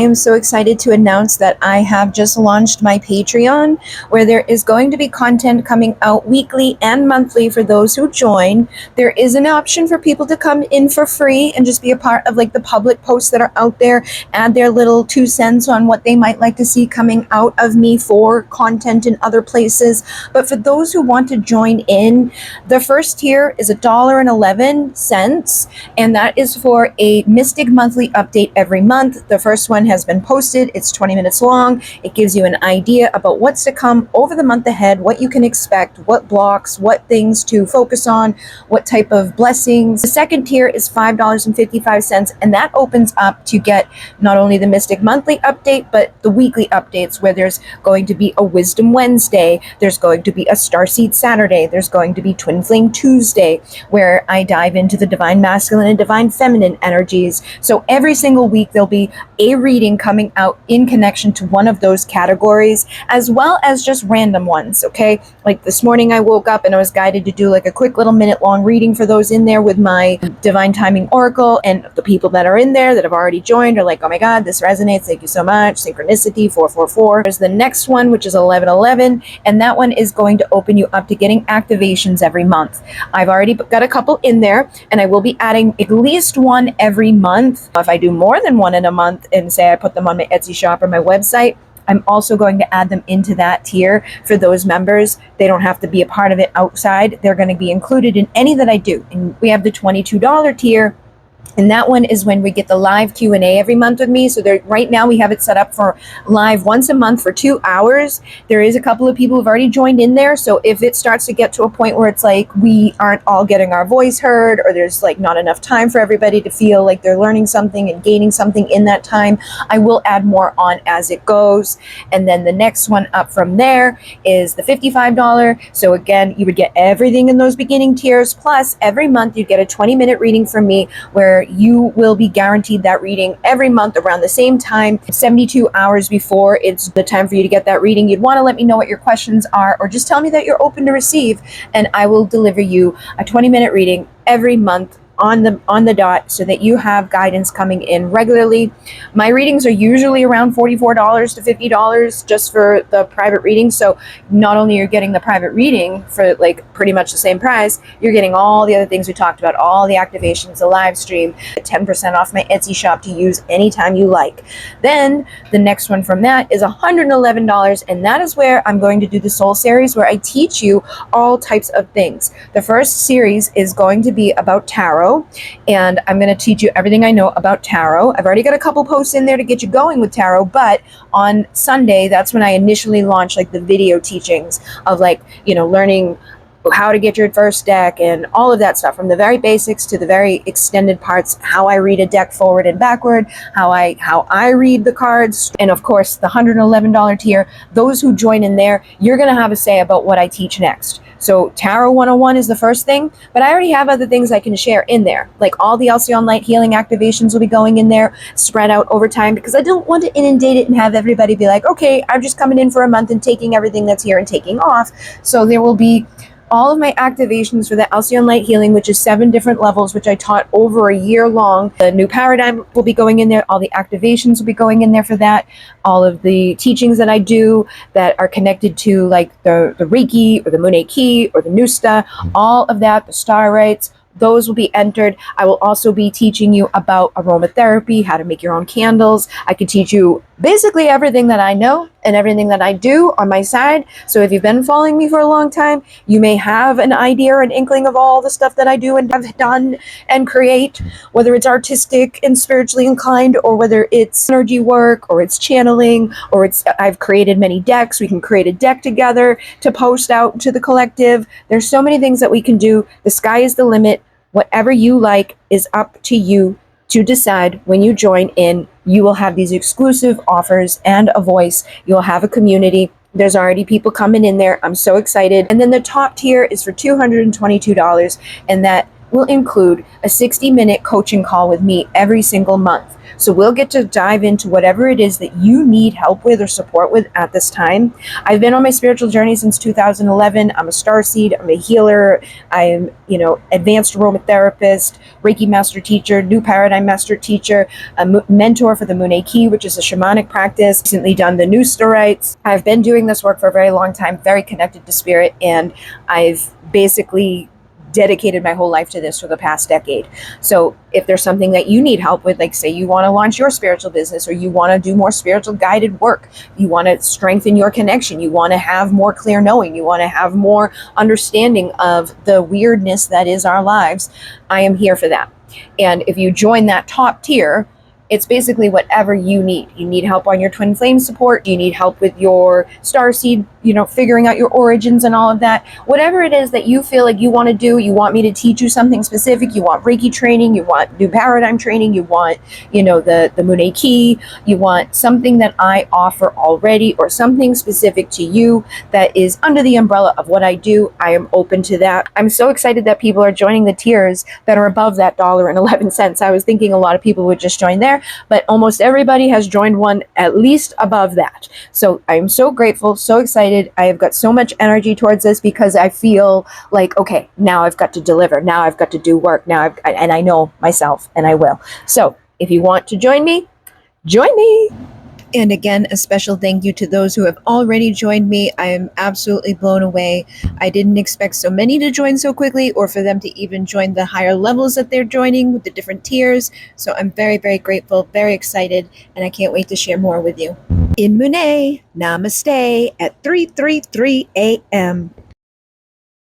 I am so excited to announce that I have just launched my Patreon, where there is going to be content coming out weekly and monthly for those who join. There is an option for people to come in for free and just be a part of like the public posts that are out there, add their little 2 cents on what they might like to see coming out of me for content in other places. But for those who want to join in, the first tier is $1.11, and that is for a Mystic monthly update every month. The first one has been posted. It's 20 minutes long. It gives you an idea about what's to come over the month ahead, what you can expect, what blocks, what things to focus on, what type of blessings. The second tier is $5.55, and that opens up to get not only the Mystic monthly update, but the weekly updates, where there's going to be a Wisdom Wednesday, there's going to be a Starseed Saturday, there's going to be Twin Flame Tuesday, where I dive into the Divine Masculine and Divine Feminine energies. So every single week there'll be a reading coming out in connection to one of those categories, as well as just random ones, okay? Like this morning I woke up and I was guided to do like a quick little minute-long reading for those in there with my Divine Timing Oracle, and the people that are in there that have already joined are like, oh my god, this resonates, thank you so much, synchronicity, 444. There's the next one, which is 1111, and that one is going to open you up to getting activations every month. I've already got a couple in there, and I will be adding at least one every month. If I do more than one in a month and say I put them on my Etsy shop or my website, I'm also going to add them into that tier for those members. They don't have to be a part of it outside. They're going to be included in any that I do. And we have the $22 tier, and that one is when we get the live Q&A every month with me. So there, right now we have it set up for live once a month for 2 hours. There is a couple of people who've already joined in there. So if it starts to get to a point where it's like we aren't all getting our voice heard, or there's like not enough time for everybody to feel like they're learning something and gaining something in that time, I will add more on as it goes. And then the next one up from there is the $55. So again, you would get everything in those beginning tiers, plus every month you get a 20-minute reading from me, where you will be guaranteed that reading every month around the same time, 72 hours before it's the time for you to get that reading. You'd want to let me know what your questions are, or just tell me that you're open to receive, and I will deliver you a 20-minute reading every month on the dot, so that you have guidance coming in regularly. My readings are usually around $44 to $50 just for the private reading. So not only you're getting the private reading for like pretty much the same price, you're getting all the other things we talked about, all the activations, the live stream, 10% off my Etsy shop to use anytime you like. Then the next one from that is $111, and that is where I'm going to do the Soul Series, where I teach you all types of things. The first series is going to be about tarot, and I'm going to teach you everything I know about tarot. I've already got a couple posts in there to get you going with tarot, but on Sunday, that's when I initially launched like the video teachings of like, you know, learning how to get your first deck and all of that stuff, from the very basics to the very extended parts, how I read a deck forward and backward, how I read the cards. And of course, the $111 tier, those who join in there, you're going to have a say about what I teach next. So Tarot 101 is the first thing, but I already have other things I can share in there. Like all the Alcyon Light healing activations will be going in there, spread out over time, because I don't want to inundate it and have everybody be like, okay, I'm just coming in for a month and taking everything that's here and taking off. So there will be all of my activations for the Alcyon Light Healing, which is 7 different levels, which I taught over a year long. The new paradigm will be going in there. All the activations will be going in there for that. All of the teachings that I do that are connected to like the Reiki or the Mune Ki or the Nusta, all of that, the star rites, those will be entered. I will also be teaching you about aromatherapy, how to make your own candles. I can teach you basically everything that I know and everything that I do on my side. So if you've been following me for a long time, you may have an idea or an inkling of all the stuff that I do and have done and create, whether it's artistic and spiritually inclined, or whether it's energy work, or it's channeling, or it's I've created many decks. We can create a deck together to post out to the collective. There's so many things that we can do. The sky is the limit. Whatever you like is up to you to decide. When you join in, you will have these exclusive offers and a voice. You'll have a community. There's already people coming in there. I'm so excited. And then the top tier is for $222, and that will include a 60-minute coaching call with me every single month. So we'll get to dive into whatever it is that you need help with or support with at this time. I've been on my spiritual journey since 2011. I'm a starseed, I'm a healer, I'm, advanced aromatherapist, Reiki master teacher, new paradigm master teacher, a mentor for the Mune Key, which is a shamanic practice. Recently done the new rites. I've been doing this work for a very long time, very connected to spirit, and I've basically dedicated my whole life to this for the past decade. So if there's something that you need help with, like say you want to launch your spiritual business, or you want to do more spiritual guided work, you want to strengthen your connection, you want to have more clear knowing, you want to have more understanding of the weirdness that is our lives, I am here for that. And if you join that top tier, it's basically whatever you need. You need help on your twin flame support. You need help with your starseed, figuring out your origins and all of that. Whatever it is that you feel like you want to do, you want me to teach you something specific, you want Reiki training, you want new paradigm training, you want, the Mune Key, you want something that I offer already or something specific to you that is under the umbrella of what I do, I am open to that. I'm so excited that people are joining the tiers that are above that $1.11. I was thinking a lot of people would just join there, but almost everybody has joined one at least above that. So I'm so grateful, so excited. I have got so much energy towards this because I feel like, okay, now I've got to deliver. Now I've got to do work. And I know myself, and I will. So if you want to join me, join me. And again, a special thank you to those who have already joined me. I am absolutely blown away. I didn't expect so many to join so quickly, or for them to even join the higher levels that they're joining with the different tiers. So I'm very, very grateful, very excited, and I can't wait to share more with you. In Mune, namaste at 3:33 a.m.